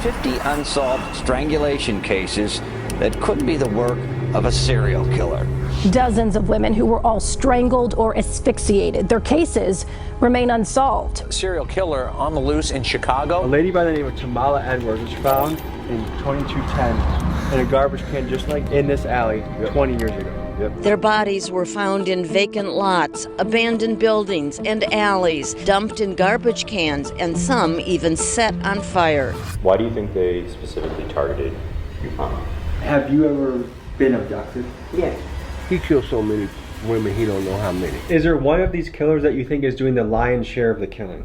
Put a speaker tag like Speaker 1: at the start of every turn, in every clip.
Speaker 1: 50 unsolved strangulation cases that could be the work of a serial killer.
Speaker 2: Dozens of women who were all strangled or asphyxiated. Their cases remain unsolved.
Speaker 3: A serial killer on the loose in Chicago.
Speaker 4: A lady by the name of TommyG was found in 2210 in a garbage can just like in this alley 20 years ago.
Speaker 5: Their bodies were found in vacant lots, abandoned buildings, and alleys, dumped in garbage cans, and some even set on fire.
Speaker 6: Why do you think they specifically targeted your mom?
Speaker 4: Have you ever been abducted?
Speaker 7: Yes. He killed so many women, he don't know how many.
Speaker 4: Is there one of these killers that you think is doing the lion's share of the killing?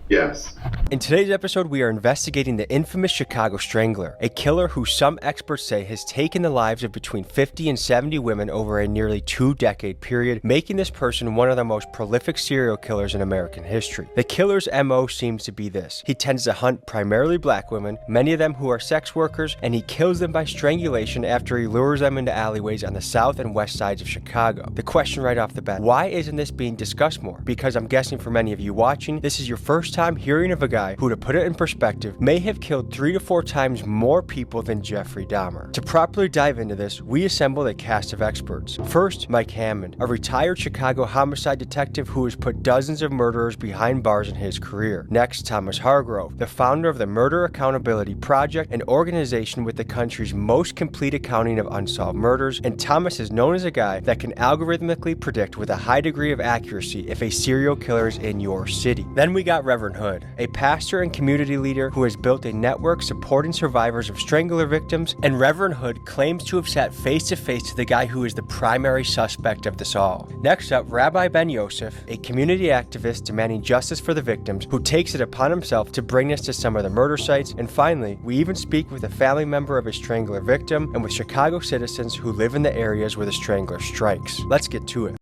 Speaker 8: Yes.
Speaker 9: In today's episode, we are investigating the infamous Chicago Strangler, a killer who some experts say has taken the lives of between 50 and 70 women over a nearly 2-decade period, making this person one of the most prolific serial killers in American history. The killer's MO seems to be this: he tends to hunt primarily black women, many of them who are sex workers, and he kills them by strangulation after he lures them into alleyways on the south and west sides of Chicago. The question right off the bat: why isn't this being discussed more? Because I'm guessing for many of you watching, this is your first time hearing of a guy who, to put it in perspective, may have killed 3 to 4 times more people than Jeffrey Dahmer. To properly dive into this, we assembled a cast of experts. First, Mike Hammond, a retired Chicago homicide detective who has put dozens of murderers behind bars in his career. Next, Thomas Hargrove, the founder of the Murder Accountability Project, an organization with the country's most complete accounting of unsolved murders. And Thomas is known as a guy that can algorithmically predict with a high degree of accuracy if a serial killer is in your city. Then we got Reverend Hood, a pastor and community leader who has built a network supporting survivors of strangler victims, and Reverend Hood claims to have sat face to face to the guy who is the primary suspect of this all. Next up, Rabbi Ben Yosef, a community activist demanding justice for the victims, who takes it upon himself to bring us to some of the murder sites. And finally, we even speak with a family member of a strangler victim and with Chicago citizens who live in the areas where the strangler strikes. Let's get to it.